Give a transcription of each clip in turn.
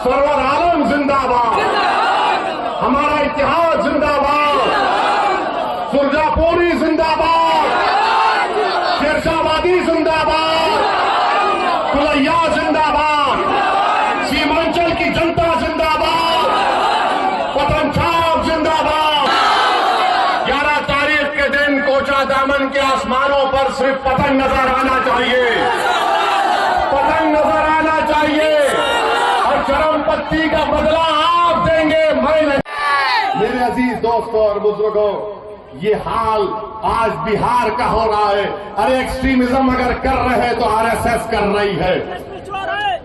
Server आलम जिंदाबाद, हमारा इतिहास जिंदाबाद, सुरजापुरी जिंदाबाद, शेरशाहबादी जिंदाबाद, कुलैया जिंदाबाद, सीमांचल की जनता जिंदाबाद, पतन छाप जिंदाबाद। 11 तारीख के दिन कोचा दामन के आसमानों पर सिर्फ पतंग नजर आना चाहिए, पतंग नजर आना चाहिए, और चरमपत्ती का बदला आप देंगे, मैं नहीं। मेरे अजीज दोस्तों और बुजुर्गों, ये हाल आज बिहार का हो रहा है। अरे एक्सट्रीमिज्म अगर कर रहे हैं तो आरएसएस कर रही है,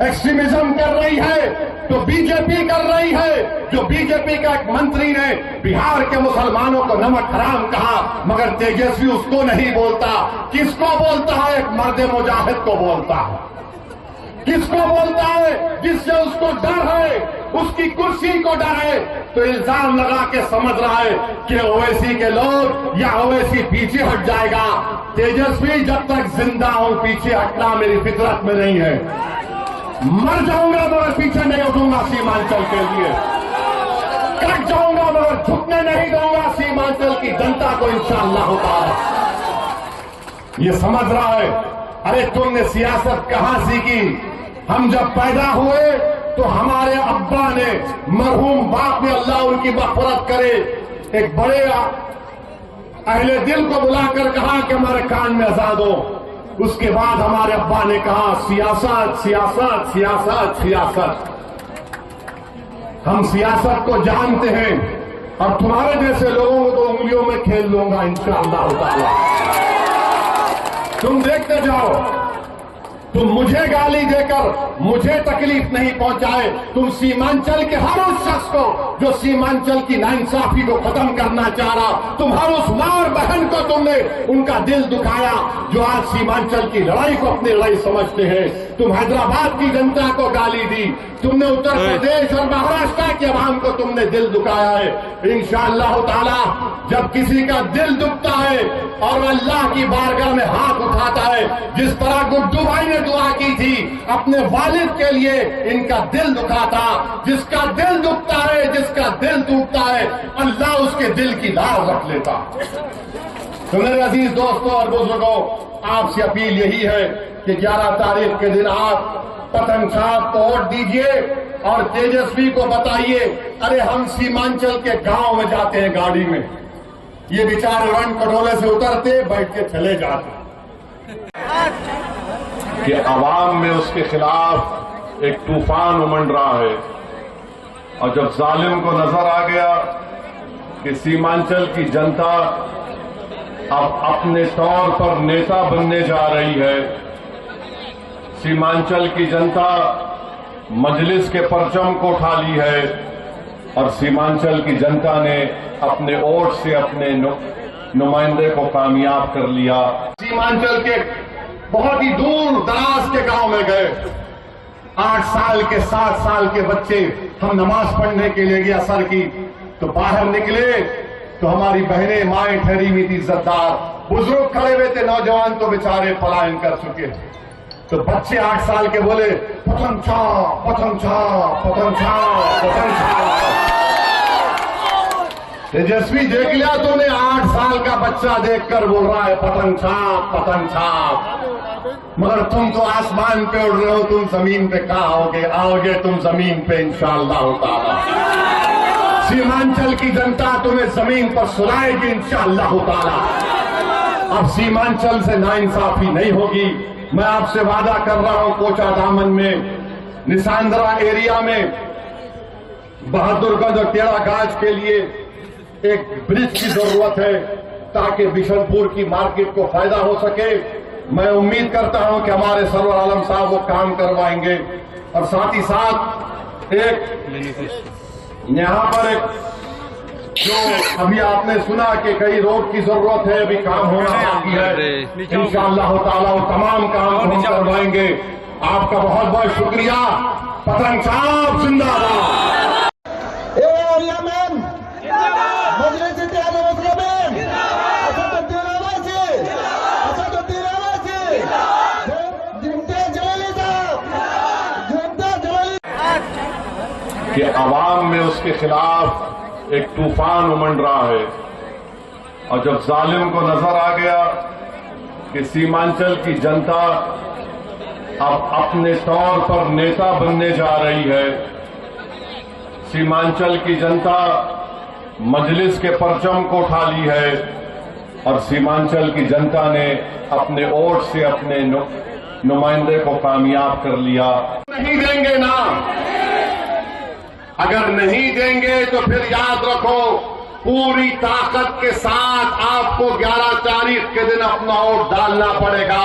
एक्सट्रीमिज्म कर रही है तो बीजेपी कर रही है। जो बीजेपी का एक मंत्री ने बिहार के मुसलमानों को नमक हराम कहा, मगर तेजस्वी उसको नहीं बोलता। किसको बोलता है? एक मर्द मुजाहिद को बोलता है। किसको बोलता है? जिससे उसको डर है, उसकी कुर्सी को डर है। तो इल्जाम लगा के समझ रहा है कि ओवैसी के लोग या ओवैसी पीछे हट जाएगा। तेजस्वी जब तक जिंदा हूं पीछे हटना मेरी फितरत में नहीं है। मर जाऊंगा मगर पीछे नहीं उठूंगा सीमांचल के लिए, कट जाऊंगा मगर झुकने नहीं दूंगा सीमांचल की जनता को, इंशाअल्लाह होता है। ये समझ रहा है। अरे तुमने सियासत कहां सीखी? हम जब पैदा हुए तो हमारे अब्बा ने, मरहूम बाप ने, अल्लाह उनकी मग़फ़िरत करे, एक बड़े अहले दिल को बुलाकर कहा कि हमारे कान में अज़ान दो। उसके बाद हमारे अब्बा ने कहा सियासत सियासत सियासत सियासत। हम सियासत को जानते हैं और तुम्हारे जैसे लोगों को तो उंगलियों में खेल लूंगा इंशाअल्लाह ताला। तुम देखते जाओ, तुम मुझे गाली देकर मुझे तकलीफ नहीं पहुंचाए। तुम सीमांचल के हर उस शख्स को जो सीमांचल की नाइंसाफी को खत्म करना चाह रहा, तुम हर उस मां बहन को तुमने उनका दिल दुखाया जो आज सीमांचल की लड़ाई को अपनी लड़ाई समझते हैं। तुम हैदराबाद की जनता को गाली दी, तुमने उत्तर प्रदेश और महाराष्ट्र के अवाम को तुमने दिल दुखाया है। इंशाअल्लाह ताला जब किसी का दिल दुखता है और अल्लाह की बारगाह में हाथ उठाता है, जिस तरह गुड्डू भाई ने दुआ की थी अपने वालिद के लिए, इनका दिल दुखा था। जिसका दिल दुखता है, जिसका दिल टूटता है, अल्लाह उसके दिल की लाज रख लेता। तो मेरे अजीज दोस्तों और बुजुर्गों, आपसे अपील यही है कि 11 तारीख के दिन आप पतंग छाप को वोट दीजिए और तेजस्वी को बताइए। अरे हम सीमांचल के गांव में जाते हैं गाड़ी में, ये बेचारे रण कटोले से उतरते बैठ के चले जाते कि अवाम में उसके खिलाफ एक तूफान उमड़ रहा है। और जब जालिम को नजर आ गया कि सीमांचल की जनता अब अपने तौर पर नेता बनने जा रही है, सीमांचल की जनता मजलिस के परचम को उठा ली है और सीमांचल की जनता ने अपने वोट से अपने नुमाइंदे को कामयाब कर लिया। सीमांचल के बहुत ही दूर दराज के गांव में गए, 8 साल के 7 साल के बच्चे, हम नमाज पढ़ने के लिए गया असर की, तो बाहर निकले तो हमारी बहनें माएं ठहरी हुई थी इज्जतदार, बुजुर्ग खड़े हुए थे, नौजवान तो बेचारे पलायन कर चुके। तो बच्चे 8 साल के बोले पतंग छाप पतंग छाप पतंग छाप पतंग छाप। तेजस्वी देख लिया तूने, 8 साल का बच्चा देखकर बोल रहा है पतंग छाप पतंग छाप। मगर तुम तो आसमान पे उड़ रहे हो, तुम जमीन पे कहाँ आओगे? आओगे तुम जमीन पे इंशाअल्लाह ताला। सीमांचल की जनता तुम्हें जमीन पर सुलाएगी इंशाअल्लाह ताला। अब सीमांचल से नाइंसाफी नहीं होगी। मैं आपसे वादा कर रहा हूं, कोचा दामन में, निशांदरा एरिया में, बहादुरगंज और टेढ़ागाछ के लिए एक ब्रिज की जरूरत है ताकि बिशनपुर की मार्केट को फायदा हो सके। मैं उम्मीद करता हूं कि हमारे सरवर आलम साहब वो काम करवाएंगे। और साथ ही साथ एक यहां पर एक जो अभी आपने सुना कि कई रोड की जरूरत है, अभी काम होना बाकी है, इंशाअल्लाह ताला वो तमाम काम हम करवाएंगे। आपका बहुत बहुत शुक्रिया। पतंग छाप जिंदाबाद। कि अवाम में उसके खिलाफ एक तूफान उमड़ रहा है। और जब जालिम को नजर आ गया कि सीमांचल की जनता अब अपने तौर पर नेता बनने जा रही है, सीमांचल की जनता मजलिस के परचम को उठा ली है और सीमांचल की जनता ने अपने वोट से अपने नुमाइंदे को कामयाब कर लिया। नहीं देंगे ना, अगर नहीं देंगे तो फिर याद रखो पूरी ताकत के साथ आपको 11 तारीख के दिन अपना वोट डालना पड़ेगा।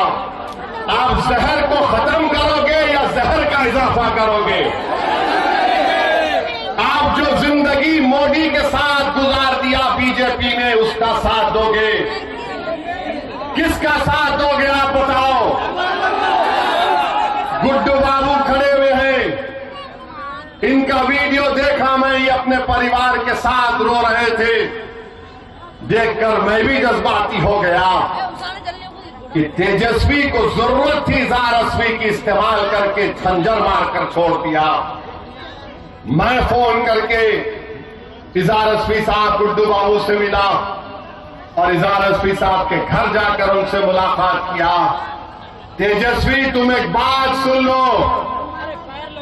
आप जहर को खत्म करोगे या जहर का इजाफा करोगे? आप जो जिंदगी मोदी के साथ गुजार दिया बीजेपी ने, उसका साथ दोगे? किसका साथ दोगे आप बताओ? गुड्डू बाबू खड़े हुए हैं, इनका वीडियो देखा मैं, ये अपने परिवार के साथ रो रहे थे। देखकर मैं भी जज्बाती हो गया कि तेजस्वी को जरूरत थी इजहार अस्वी की इस्तेमाल करके खंजर मारकर छोड़ दिया। मैं फोन करके इजहार अस्वी साहब गुड्डू बाबू से मिला और इजहार अस्वी साहब के घर जाकर उनसे मुलाकात किया। तेजस्वी तुम एक बात सुन लो,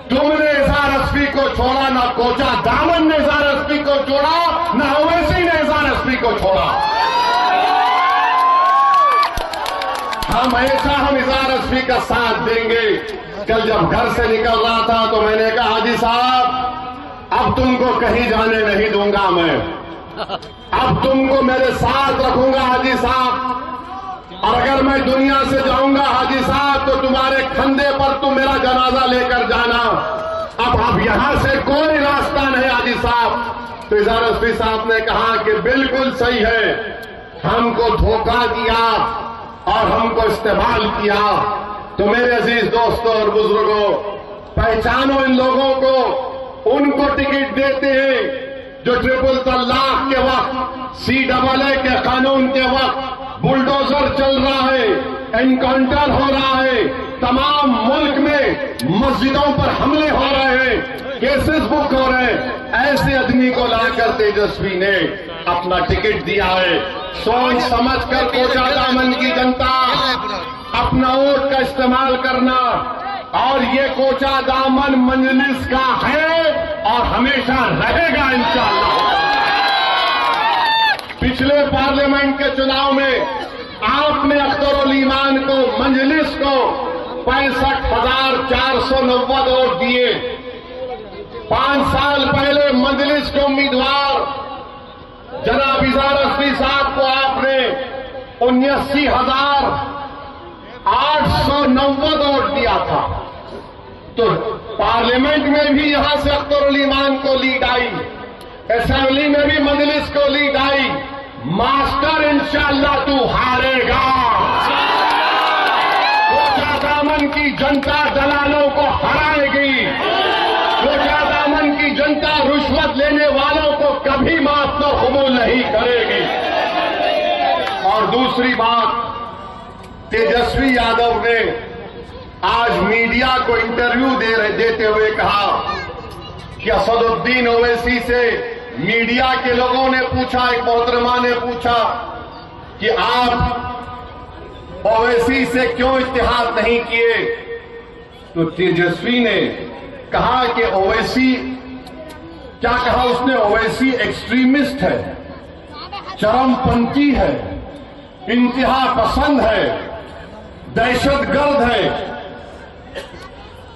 तुमने इजहार अस्वी को छोड़ा, ना कोचा दामन ने इजहार अस्वी को छोड़ा, ना ओवैसी ने इजहार अस्वी को छोड़ा। हमेशा हम इजहार अस्वी का साथ देंगे। कल जब घर से निकल रहा था तो मैंने कहा हाजी साहब अब तुमको कहीं जाने नहीं दूंगा मैं, अब तुमको मेरे साथ रखूंगा हाजी साहब, और अगर मैं दुनिया से जाऊंगा हाजी साहब तो तुम्हारे कंधे पर तुम मेरा जनाजा लेकर जाना। अब यहां से कोई रास्ता नहीं हाजी साहब। तो इजहार अस्वी साहब ने कहा कि बिल्कुल सही है, हमको धोखा दिया और हमको इस्तेमाल किया। तो मेरे अजीज दोस्तों और बुजुर्गों, पहचानो इन लोगों को, उनको टिकट देते हैं जो ट्रिपल तलाक के वक्त, CAA के कानून के वक्त बुलडोजर चल रहा है, एनकाउंटर हो रहा है, तमाम मुल्क में मस्जिदों पर हमले हो रहे हैं, केसेस बुक हो रहे हैं। ऐसे आदमी को लाकर तेजस्वी ने अपना टिकट दिया है। सोच समझ कर कोचा दामन की जनता अपना वोट का इस्तेमाल करना, और ये कोचा दामन मजलिस का है और हमेशा रहेगा इंशाअल्लाह। पिछले पार्लियामेंट के चुनाव में आपने अख्तर उल ईमान को, मजलिस को 65,490 वोट दिए। 5 साल पहले मजलिस के उम्मीदवार जनाब इजहार अस्वी साहब को आपने 79,890 वोट दिया था। तो पार्लियामेंट में भी यहां से अख्तर उल ईमान को लीड आई, असेंबली में भी मजलिस को लीड आई। मास्टर इंशाअल्लाह तू हारेगा। कोचा दामन की जनता दलालों को हराएगी। कोचा दामन की जनता रुश्वत लेने वालों को कभी माफ तो कबूल नहीं करेगी। और दूसरी बात, तेजस्वी यादव ने आज मीडिया को इंटरव्यू देते हुए कहा कि असदुद्दीन ओवैसी से मीडिया के लोगों ने पूछा, एक मोहतरमा ने पूछा कि आप ओवैसी से क्यों इत्तेहाद नहीं किए? तो तेजस्वी ने कहा कि ओवैसी, क्या कहा उसने? ओवैसी एक्सट्रीमिस्ट है, चरमपंथी है, इंतहा पसंद है, दहशतगर्द है।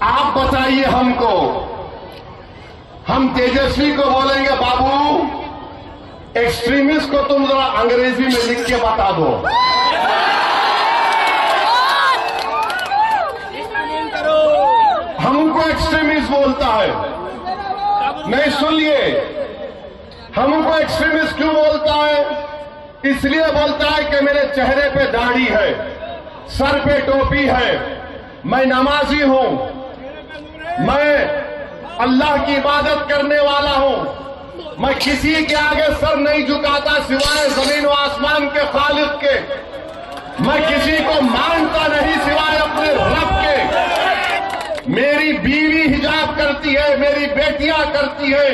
आप बताइए हमको, हम तेजस्वी को बोलेंगे बाबू एक्सट्रीमिस्ट को तुम जरा अंग्रेजी में लिख के बता दो। हमको एक्सट्रीमिस्ट बोलता है, नहीं सुनिए, हमको एक्सट्रीमिस्ट क्यों बोलता है? इसलिए बोलता है कि मेरे चेहरे पे दाढ़ी है, सर पे टोपी है, मैं नमाजी हूं, मैं अल्लाह की इबादत करने वाला हूं, मैं किसी के आगे सर नहीं झुकाता सिवाय जमीन व आसमान के खालिक के, मैं किसी को मानता नहीं सिवाय अपने रब के, मेरी बीवी हिजाब करती करती है, मेरी बेटियां करती है,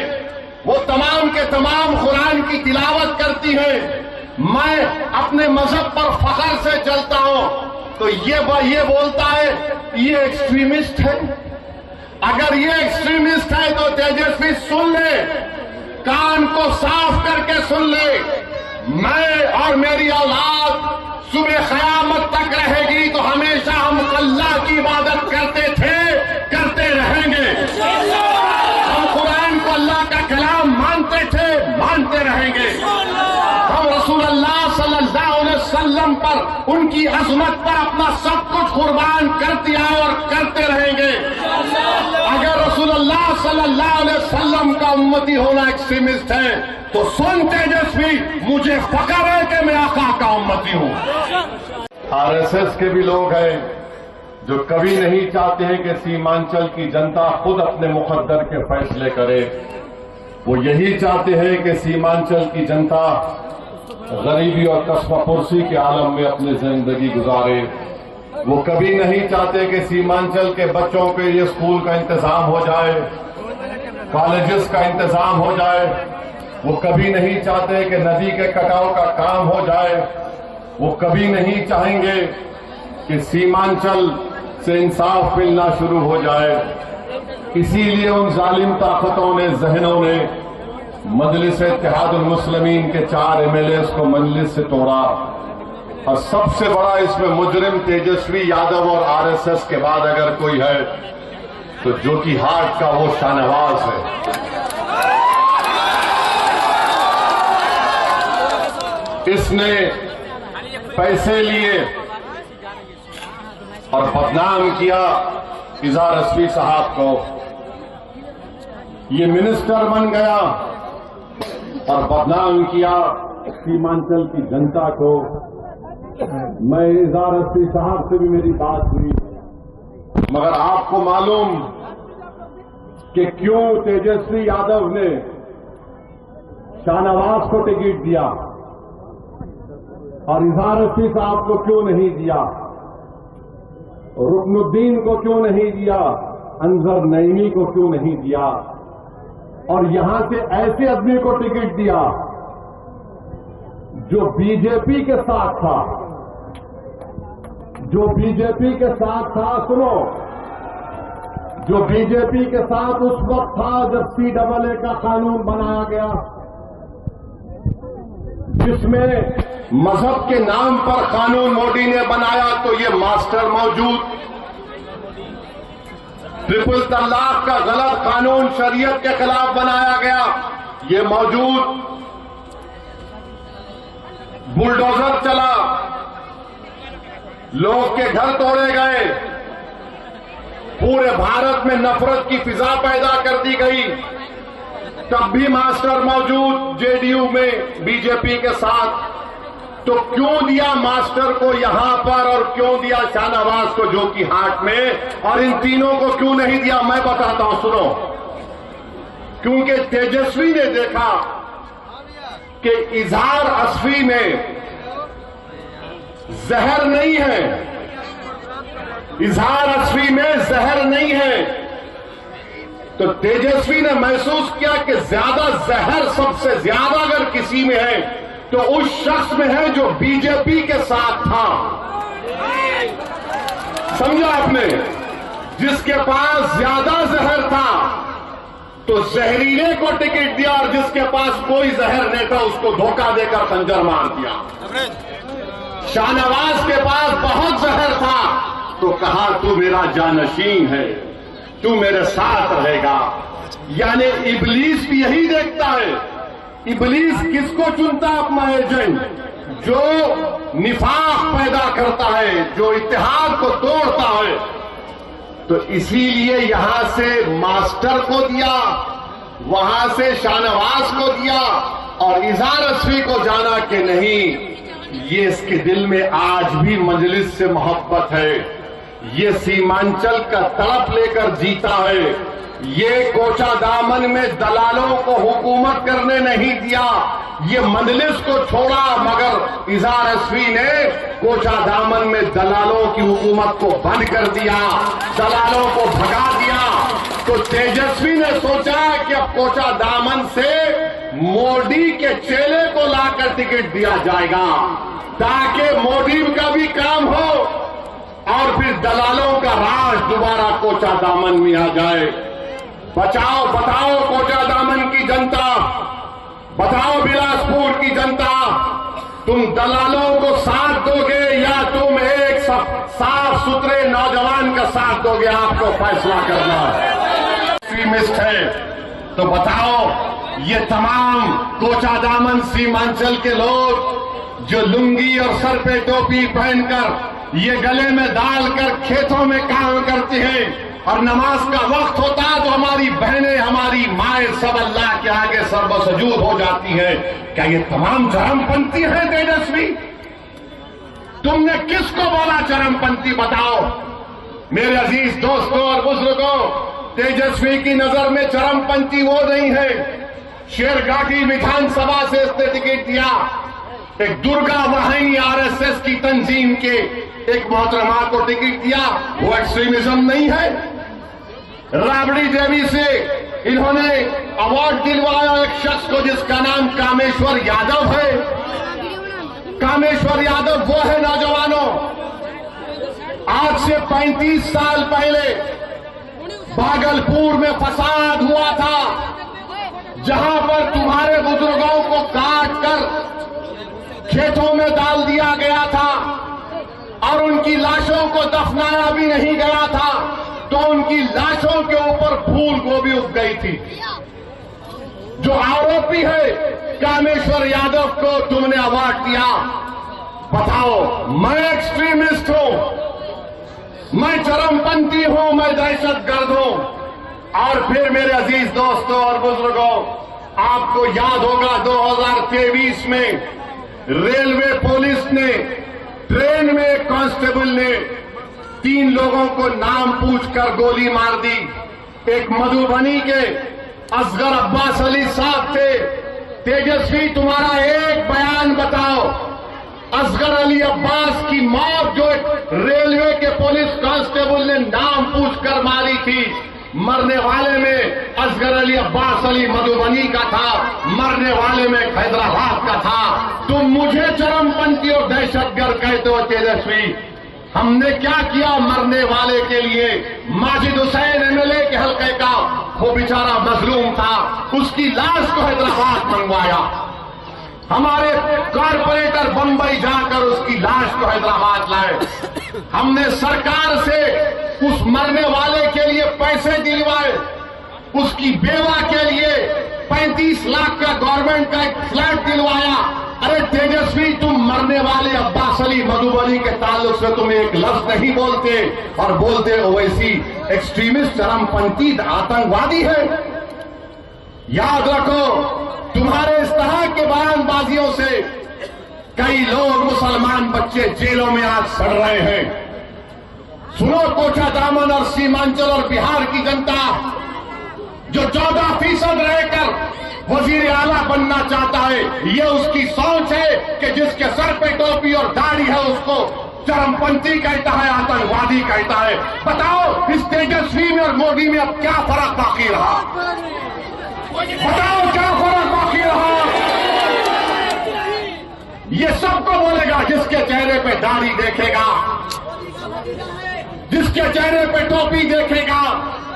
वो तमाम के तमाम कुरान की तिलावत करती है, मैं अपने मजहब पर फख्र से चलता हूं, तो ये बोलता है ये एक्सट्रीमिस्ट है। अगर ये एक्सट्रीमिस्ट है तो तेजस्वी सुन ले, कान को साफ करके सुन ले, मैं और मेरी औलाद सुबह क़यामत तक रहेगी तो हमेशा हम अल्लाह की इबादत करते थे, करते रहेंगे। हम कुरान को अल्लाह का कलाम मानते थे, मानते रहेंगे। हम रसूलुल्लाह सल्लल्लाहु अलैहि वसल्लम पर, उनकी अज़मत पर अपना सब कुछ कुर्बान करते आए और करते रहेंगे। अगर रसूलुल्लाह सल्लल्लाहु अलैहि वसल्लम का उम्मती होना एक्सट्रीमिस्ट है तो सुन तेजस्वी, मुझे फख्र है कि मैं आका का उम्मती हूं। आरएसएस के भी लोग हैं जो कभी नहीं चाहते हैं कि सीमांचल की जनता खुद अपने मुकद्दर के फैसले करे। वो यही चाहते हैं कि सीमांचल की जनता गरीबी और कस्बापुरसी के आलम में अपनी जिंदगी गुजारे। वो कभी नहीं चाहते कि सीमांचल के बच्चों के लिए स्कूल का इंतजाम हो जाए, कॉलेजेस का इंतजाम हो जाए। वो कभी नहीं चाहते कि नदी के कटाव का काम हो जाए। वो कभी नहीं चाहेंगे कि सीमांचल से इंसाफ मिलना शुरू हो जाए। इसीलिए उन जालिम ताकतों ने, जहनों ने मजलिस इत्तेहादुल मुस्लिमीन के 4 एमएलएस को मजलिस से तोड़ा। और सबसे बड़ा इसमें मुजरिम तेजस्वी यादव और आरएसएस के बाद अगर कोई है तो जोकीहाट का वो शाहनवाज है। इसने पैसे लिए और बदनाम किया इज़हार रस्वी साहब को। ये मिनिस्टर बन गया और बदनाम किया सीमांचल की जनता को। मैं इज़हार रस्वी साहब से भी मेरी बात हुई, मगर आपको मालूम कि क्यों तेजस्वी यादव ने शाहनवाज को टिकट दिया और इज़हार रस्वी साहब को क्यों नहीं दिया, रुकनुद्दीन को क्यों नहीं दिया, अंजर नईमी को क्यों नहीं दिया, और यहां से ऐसे आदमी को टिकट दिया जो बीजेपी के साथ था, जो बीजेपी के साथ था। सुनो, जो बीजेपी के साथ उस वक्त था जब CAA का कानून बनाया गया, जिसमें मजहब के नाम पर कानून मोदी ने बनाया, तो ये मास्टर मौजूद। ट्रिपल तलाक का गलत कानून शरीयत के खिलाफ बनाया गया, ये मौजूद। बुलडोजर चला, लोग के घर तोड़े गए, पूरे भारत में नफरत की फिजा पैदा कर दी गई, तब भी मास्टर मौजूद जेडीयू में बीजेपी के साथ। तो क्यों दिया मास्टर को यहां पर और क्यों दिया शाहनवाज को जोकीहाट में, और इन तीनों को क्यों नहीं दिया, मैं बताता हूं, सुनो। क्योंकि तेजस्वी ने देखा कि इज़हार रस्वी में जहर नहीं है, इज़हार रस्वी में जहर नहीं है, तो तेजस्वी ने महसूस किया कि ज्यादा जहर सबसे ज्यादा अगर किसी में है तो उस शख्स में है जो बीजेपी के साथ था। समझा आपने? जिसके पास ज्यादा जहर था तो जहरीले को टिकट दिया, और जिसके पास कोई जहर नहीं था उसको धोखा देकर खंजर मार दिया। शाहनवाज के पास बहुत जहर था तो कहा तू मेरा जानशीन है, तू मेरे साथ रहेगा। यानी इब्लीस भी यही देखता है। इब्लीस किसको चुनता है अपना एजेंट? जो निफाक पैदा करता है, जो इत्तेहाद को तोड़ता है। तो इसीलिए यहां से मास्टर को दिया, वहां से शाहनवाज को दिया, और इज़हार रस्वी को जाना कि नहीं, ये इसके दिल में आज भी मजलिस से मोहब्बत है। ये सीमांचल का तड़प लेकर जीता है। ये कोचा दामन में दलालों को हुकूमत करने नहीं दिया, ये मजलिस को छोड़ा, मगर इज़हार रस्वी ने कोचा दामन में दलालों की हुकूमत को बंद कर दिया, दलालों को भगा दिया। तो तेजस्वी ने सोचा कि अब कोचा दामन से मोदी के चेले को लाकर टिकट दिया जाएगा ताकि मोदी का भी काम हो और फिर दलालों का राज दोबारा कोचा दामन में आ जाए। बचाओ बताओ कोचा दामन की जनता, बताओ बिलासपुर की जनता, तुम दलालों को साथ दोगे या तुम एक साफ सुथरे नौजवान का साथ दोगे? आपको फैसला करना है। एक्सट्रीमिस्ट है तो बताओ ये तमाम कोचा दामन सीमांचल के लोग जो लुंगी और सर पे टोपी पहनकर ये गले में डालकर खेतों में काम करते हैं और नमाज का वक्त होता है तो हमारी बहनें हमारी माएं सब अल्लाह के आगे सर्वसजूद हो जाती है, क्या ये तमाम चरमपंथी हैं तेजस्वी? तुमने किसको बोला चरमपंथी? बताओ मेरे अजीज दोस्तों और बुजुर्गों, तेजस्वी की नजर में चरमपंथी वो नहीं है। शेरघाटी विधानसभा से इसने टिकट दिया, एक दुर्गा वाहिनी आरएसएस की तंजीम के एक मोहतरमा को टिकट दिया, वो एक्सट्रीमिज्म नहीं है। राबड़ी देवी से इन्होंने अवार्ड दिलवाया एक शख्स को जिसका नाम कामेश्वर यादव है। कामेश्वर यादव वो है नौजवानों, आज से 35 साल पहले भागलपुर में फसाद हुआ था जहां पर तुम्हारे बुजुर्गों को काट कर खेतों में डाल दिया गया था और उनकी लाशों को दफनाया भी नहीं गया था, तो उनकी लाशों के ऊपर फूल गोभी उग गई थी। जो आरोपी है कामेश्वर यादव को तुमने अवार्ड दिया। बताओ मैं एक्सट्रीमिस्ट हूं, मैं चरमपंथी हूं, मैं दहशतगर्द हूं? और फिर मेरे अजीज दोस्तों और बुजुर्गों, आपको याद होगा 2023 में रेलवे पुलिस ने ट्रेन में एक कांस्टेबल ने 3 लोगों को नाम पूछकर गोली मार दी। एक मधुबनी के असगर अब्बास अली साहब थे। तेजस्वी तुम्हारा एक बयान बताओ, असगर अली अब्बास की मौत जो रेलवे के पुलिस कांस्टेबल ने नाम पूछकर मारी थी, मरने वाले में असगर अली अब्बास अली मधुबनी का था, मरने वाले में हैदराबाद का था। तुम मुझे चरमपंथी और दहशतगर्द कहते हो तेजस्वी? हमने क्या किया मरने वाले के लिए? माजिद हुसैन एमएलए के हल्के का वो बेचारा मजलूम था, उसकी लाश को हैदराबाद मंगवाया। हमारे कारपोरेटर बंबई जाकर उसकी लाश को हैदराबाद लाए। हमने सरकार से उस मरने वाले के लिए पैसे दिलवाए, उसकी बेवा के लिए 35 लाख का गवर्नमेंट का एक फ्लैट दिलवाया। अरे तेजस्वी, तुम मरने वाले अब्बास अली मधुबनी के ताल्लुक से तुम एक लफ्ज नहीं बोलते और बोलते ओवैसी एक्सट्रीमिस्ट चरमपंथी आतंकवादी है। याद रखो, तुम्हारे इस तरह के बयानबाजियों से कई लोग मुसलमान बच्चे जेलों में आज सड़ रहे हैं। सुनो कोचा दामन और सीमांचल और बिहार की जनता, जो 14% रहकर वजीर आला बनना चाहता है, ये उसकी सोच है कि जिसके सर पे टोपी और दाढ़ी है उसको चरमपंथी कहता है, आतंकवादी कहता है। बताओ इस तेजस्वी में और मोदी में अब क्या फर्क बाकी रहा? बताओ क्या फर्क बाकी रहा? ये सबको बोलेगा जिसके चेहरे पे दाढ़ी देखेगा, जिसके चेहरे पे टोपी देखेगा,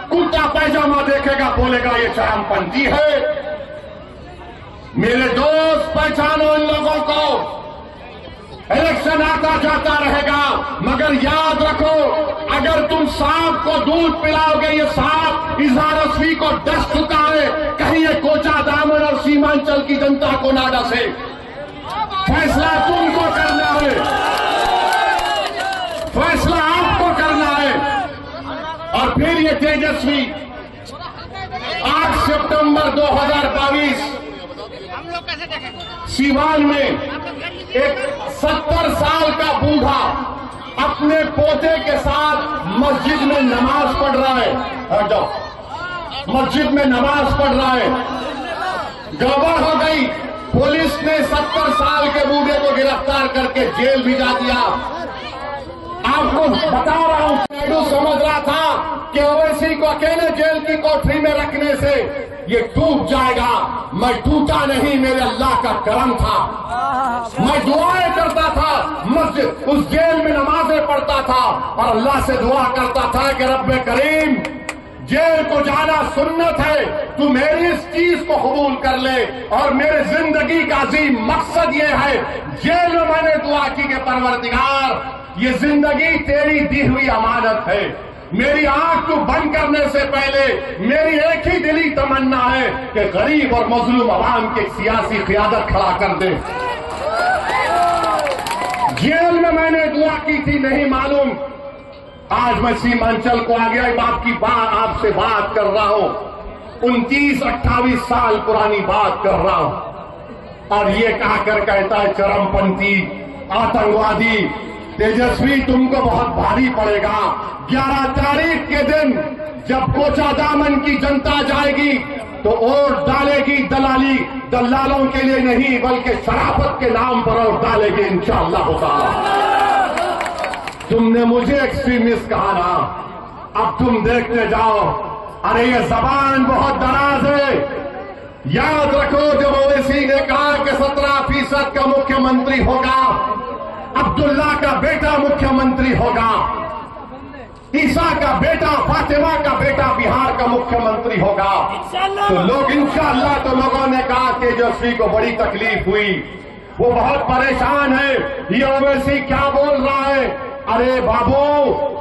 कुर्ता पैजामा देखेगा, बोलेगा ये चरमपंथी है। मेरे दोस्त, पहचानो इन लोगों को। इलेक्शन आता जाता रहेगा, मगर याद रखो, अगर तुम सांप को दूध पिलाओगे, ये सांप इजहार असवी को डस चुका है, कहीं ये कोचा दामन और सीमांचल की जनता को ना डसे। फैसला तुमको करना है, फैसला आपको करना है। और फिर ये तेजस्वी 8 सितंबर 2022 सीवान में एक 70 साल का बूढ़ा अपने पोते के साथ मस्जिद में नमाज पढ़ रहा है। हट जाओ, मस्जिद में नमाज पढ़ रहा है। गड़बड़ हो गई, पुलिस ने 70 साल के बूढ़े को गिरफ्तार करके जेल भिजा दिया। आपको बता रहा हूं, नायडू समझ रहा था कि ओवैसी को अकेले जेल की कोठरी में रखने से ये टूट जाएगा। मैं टूटा नहीं, मेरे अल्लाह का करम था। मैं दुआएं करता था, मस्जिद उस जेल में नमाजें पढ़ता था और अल्लाह से दुआ करता था कि रब्बे करीम, जेल को जाना सुन्नत है, तू मेरी इस चीज को कबूल कर ले। और मेरे जिंदगी का अजीम मकसद ये है, जेल में मैंने दुआ की कि परवरदिगार, ये जिंदगी तेरी दी हुई अमानत है। मेरी आंख को बंद करने से पहले मेरी एक ही दिली तमन्ना है कि गरीब और मजलूम अवाम की सियासी क़ियादत खड़ा कर दे। जेल में मैंने दुआ की थी, नहीं मालूम। आज मैं सीमांचल को आ गया, आपसे बात कर रहा हूं, 29-28 साल पुरानी बात कर रहा हूं। और ये कहकर कहता है चरमपंथी, आतंकवादी, तेजस्वी तुमको बहुत भारी पड़ेगा। 11 तारीख के दिन जब कोचादामन की जनता जाएगी तो वोट डालेगी दलालों के लिए नहीं, बल्कि शराफत के नाम पर वोट डालेगी इंशाअल्लाह ताला। तुमने मुझे एक्सट्रीमिस्ट कहा ना, अब तुम देखते जाओ। अरे ये जबान बहुत दराज है। याद रखो, जब ओवैसी ने कहा कि 17% का मुख्यमंत्री होगा, अब्दुल्ला का बेटा मुख्यमंत्री होगा, ईसा का बेटा, फातिमा का बेटा बिहार का मुख्यमंत्री होगा, तो लोग इंशाअल्लाह, तो लोगों ने कहा तेजस्वी को बड़ी तकलीफ हुई, वो बहुत परेशान है, ये ओवैसी क्या बोल रहा है। अरे बाबू,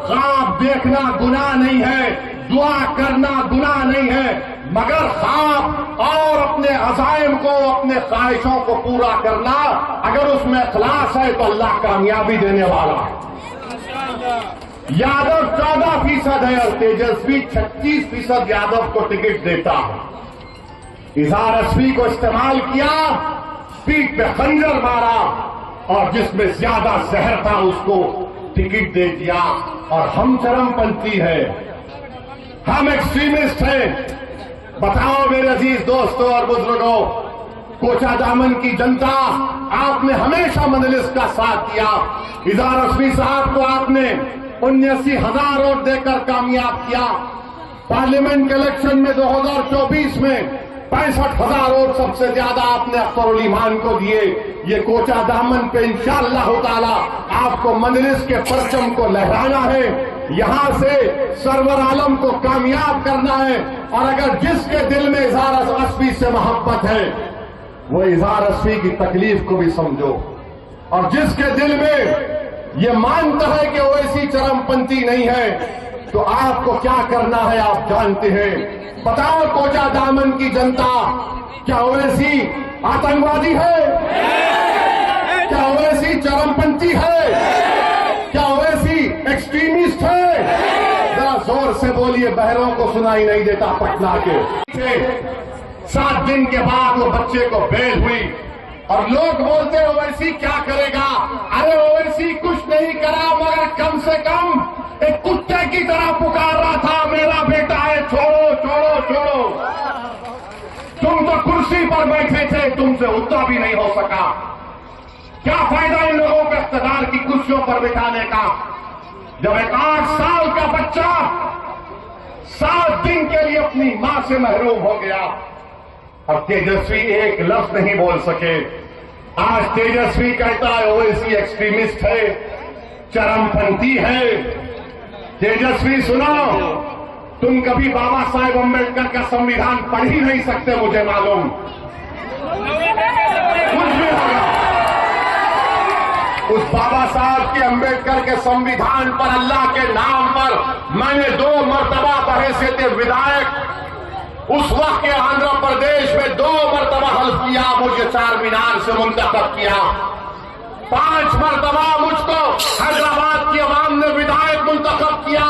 ख्वाब देखना गुनाह नहीं है, दुआ करना गुनाह नहीं है, मगर ख्वाब और अपने अज़ाइम को, अपने ख्वाहिशों को पूरा करना, अगर उसमें इखलास है तो अल्लाह कामयाबी देने वाला है। यादव 14% है और तेजस्वी 36% यादव को टिकट देता है। इज़हार अस्वी को इस्तेमाल किया, पीठ पे खंजर मारा और जिसमें ज्यादा जहर था उसको टिकट दे दिया। और हम चरमपंथी है, हम एक्सट्रीमिस्ट हैं। बताओ मेरे अजीज दोस्तों और बुजुर्गों, कोचादामन की जनता, आपने हमेशा मजलिस का साथ दिया। इज़हार अस्वी साहब को आपने 79,000 वोट देकर कामयाब किया। पार्लियामेंट के इलेक्शन में 2024 में 65,000 वोट सबसे ज्यादा आपने अख्तरुल ईमान को दिए। ये कोचादामन पे इंशाअल्लाह ताला आपको मजलिस के परचम को लहराना है, यहां से सरवर आलम को कामयाब करना है। और अगर जिसके दिल में इज़हार अस्वी से मोहब्बत है, वो इज़हार अस्वी की तकलीफ को भी समझो। और जिसके दिल में ये मानता है कि ओवैसी चरमपंथी नहीं है, तो आपको क्या करना है आप जानते हैं। बताओ कोचादामन की जनता, क्या ओवैसी आतंकवादी है? क्या ओवैसी चरमपंथी है? क्या ओवैसी एक्सट्रीमिस्ट है? जरा जोर से बोलिए, बहरों को सुनाई नहीं देता पटना के। 7 दिन के बाद वो बच्चे को बेल हुई और लोग बोलते ओवैसी क्या करेगा। अरे ओवैसी कुछ नहीं करा, मगर कम से कम एक कुत्ते की तरह पुकार रहा था, मेरा बेटा है, छोड़ो छोड़ो छोड़ो। तुम तो कुर्सी पर बैठे थे, तुमसे उतना भी नहीं हो सका। क्या फायदा इन लोगों को इख्तियार की कुर्सियों पर बिठाने का, जब एक 8 साल का बच्चा 7 दिन के लिए अपनी मां से महरूम हो गया। और तेजस्वी एक लफ्ज नहीं बोल सके। आज तेजस्वी कहता है ओवैसी एक्सट्रीमिस्ट है, चरमपंथी है। तेजस्वी सुनो, तुम कभी बाबा साहेब अम्बेडकर का संविधान पढ़ ही नहीं सकते, मुझे मालूम। कुछ भी होगा, उस बाबा साहब के अम्बेडकर के संविधान पर, अल्लाह के नाम पर मैंने 2 मरतबा बहैसियत विधायक उस वक्त के आंध्र प्रदेश में 2 मरतबा हल्फ किया, मुझे 4 मीनार से मुंतखब किया। 5 मरतबा मुझको हैदराबाद की अवाम ने विधायक मुंतखब किया।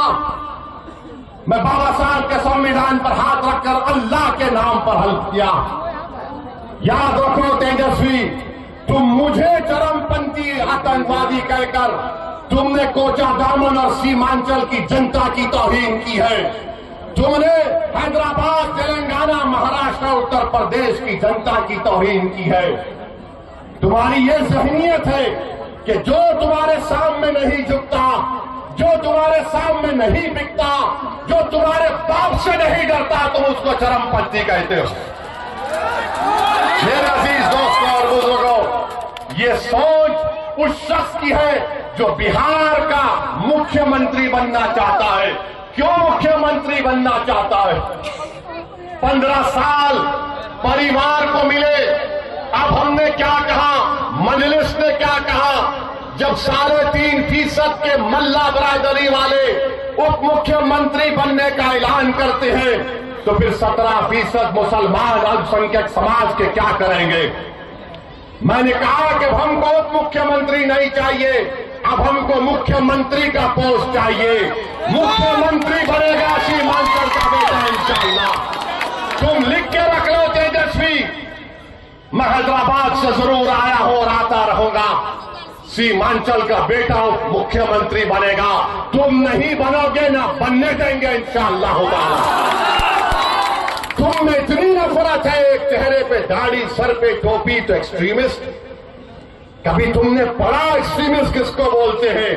मैं बाबा साहब के संविधान पर हाथ रखकर अल्लाह के नाम पर हल्फ किया। याद रखो तेजस्वी, तुम मुझे चरमपंथी आतंकवादी कहकर तुमने कोचादामन और सीमांचल की जनता की तौहीन की है। तुमने हैदराबाद, तेलंगाना, महाराष्ट्र, उत्तर प्रदेश की जनता की तौहीन की है। तुम्हारी ये ज़हनियत है कि जो तुम्हारे सामने नहीं झुकता जो तुम्हारे सामने नहीं बिकता, जो तुम्हारे बाप से नहीं डरता, तुम उसको चरमपंथी कहते हो। मेरे अजीज दोस्तों और बुजुर्गों, ये सोच उस शख्स की है जो बिहार का मुख्यमंत्री बनना चाहता है। क्यों मुख्यमंत्री बनना चाहता है? 15 साल परिवार को मिले। अब हमने क्या कहा, मजलिस ने क्या कहा, जब 3.5% के मल्ला बरादरी वाले उप मुख्यमंत्री बनने का ऐलान करते हैं, तो फिर 17% मुसलमान अल्पसंख्यक समाज के क्या करेंगे? मैंने कहा कि हमको उप मुख्यमंत्री नहीं चाहिए, अब हमको मुख्यमंत्री का पोस्ट चाहिए। मुख्यमंत्री बनेगा सीमांचल का बेटा इंशाअल्लाह। तुम लिख के रख लो तेजस्वी, मैं हैदराबाद से जरूर आया हूं और आता रहूंगा। सीमांचल का बेटा मुख्यमंत्री बनेगा। तुम नहीं बनोगे, ना बनने देंगे इंशाअल्लाह ताला। तुम में इतनी नफरत है, एक चेहरे पे दाढ़ी, सर पे टोपी तो एक्सट्रीमिस्ट। कभी तुमने पढ़ा एक्सट्रीमिस्ट किसको बोलते हैं?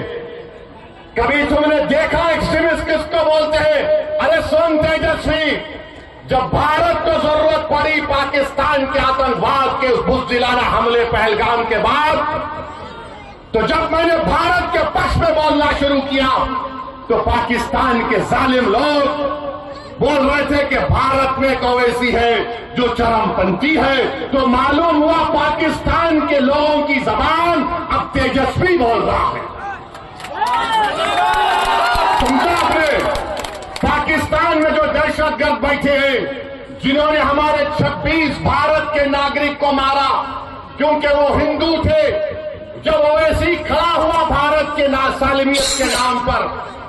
कभी तुमने देखा एक्सट्रीमिस्ट किसको बोलते हैं? अरे सुन तेजस्वी, जब भारत को जरूरत पड़ी पाकिस्तान के आतंकवाद के उस बुज़दिलाना हमले पहलगाम के बाद, तो जब मैंने भारत के पक्ष में बोलना शुरू किया, तो पाकिस्तान के जालिम लोग बोल रहे थे कि भारत में एक ओवैसी है जो चरमपंथी है। तो मालूम हुआ पाकिस्तान के लोगों की जबान अब तेजस्वी बोल रहा है। समझा आपने? पाकिस्तान में जो दहशतगर्द बैठे हैं, जिन्होंने हमारे 26 भारत के नागरिक को मारा क्योंकि वो हिंदू थे, जब ओवैसी खड़ा हुआ भारत के नासालिमियत के नाम पर,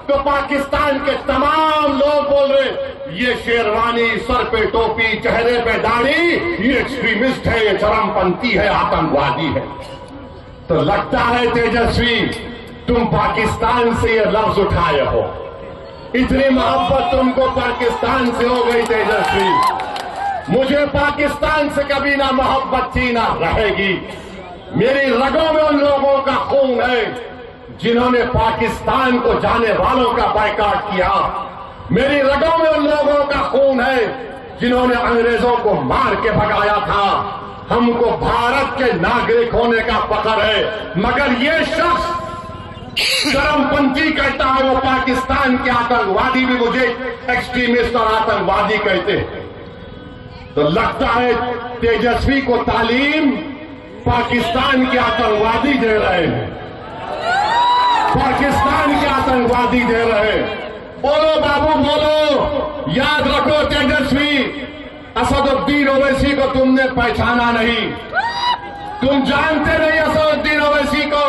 तो पाकिस्तान के तमाम लोग बोल रहे ये शेरवानी, सर पे टोपी, चेहरे पे दाढ़ी, ये एक्सट्रीमिस्ट है, ये चरमपंथी है, आतंकवादी है। तो लगता है तेजस्वी तुम पाकिस्तान से ये लफ्ज उठाए हो। इतनी मोहब्बत तुमको पाकिस्तान से हो गई तेजस्वी। मुझे पाकिस्तान से कभी ना मोहब्बत थी ना रहेगी। मेरी रगों में उन लोगों का खून है जिन्होंने पाकिस्तान को जाने वालों का बायकॉट किया। मेरी रगों में उन लोगों का खून है जिन्होंने अंग्रेजों को मार के भगाया था। हमको भारत के नागरिक होने का फख्र है, मगर ये शख्स चरमपंथी कहता है, वो पाकिस्तान के आतंकवादी भी मुझे एक्सट्रीमिस्ट और आतंकवादी कहते हैं। तो लगता है तेजस्वी को तालीम पाकिस्तान के आतंकवादी दे रहे हैं, पाकिस्तान के आतंकवादी दे रहे हैं। बोलो बाबू बोलो, याद रखो तेजस्वी, असदुद्दीन ओवैसी को तुमने पहचाना नहीं, तुम जानते नहीं असदुद्दीन ओवैसी को।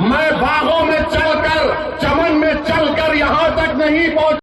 मैं बागों में चलकर, चमन में चलकर यहां तक नहीं पहुंचा